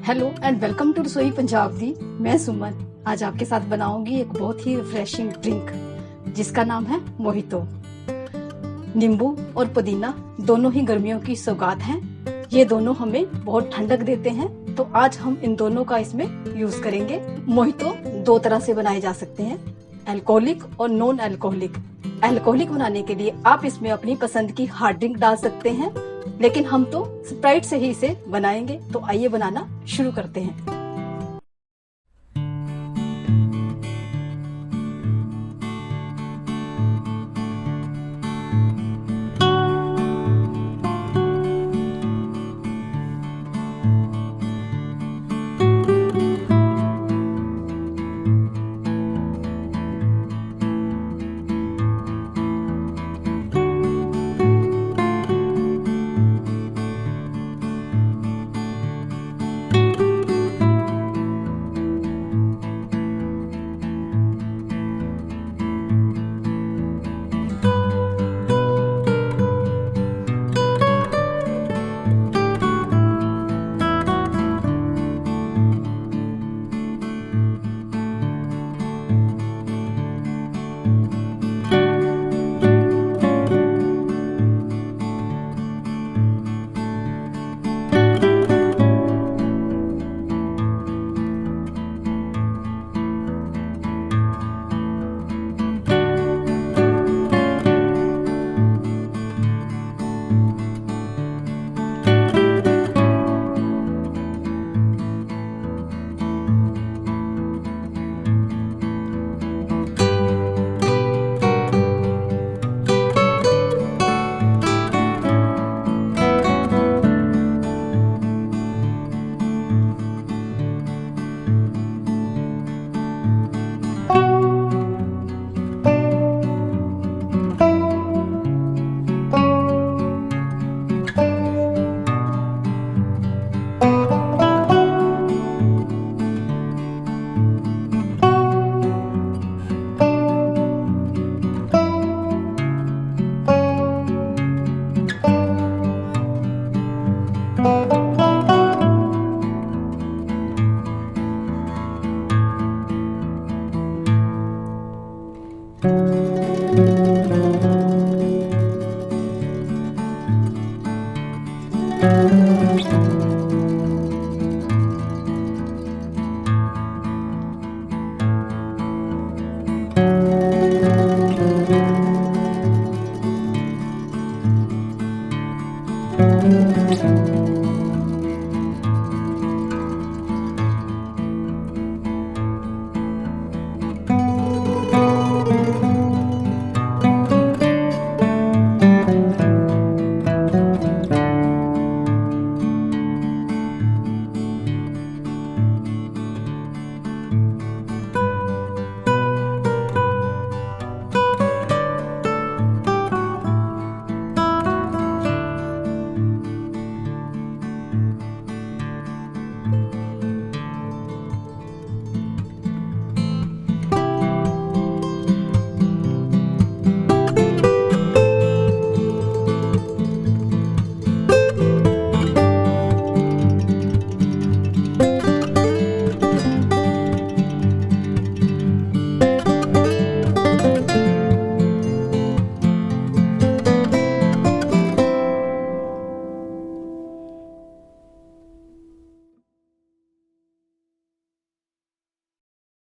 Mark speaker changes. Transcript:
Speaker 1: Hello and welcome to रसोई पंजाब दी। मैं सुमन आज आपके साथ बनाऊंगी एक बहुत ही रिफ्रेशिंग ड्रिंक जिसका नाम है मोहितो। नींबू और पुदीना दोनों ही गर्मियों की सौगात हैं। ये दोनों हमें बहुत ठंडक देते हैं, तो आज हम इन दोनों का इसमें यूज करेंगे। मोहितो दो तरह से बनाए जा सकते हैं, अल्कोहलिक और नॉन अल्कोहलिक। अल्कोहलिक बनाने के लिए आप इसमें अपनी पसंद की हार्ड ड्रिंक डाल सकते हैं, लेकिन हम तो स्प्राइट से ही इसे बनाएंगे। तो आइए बनाना शुरू करते हैं।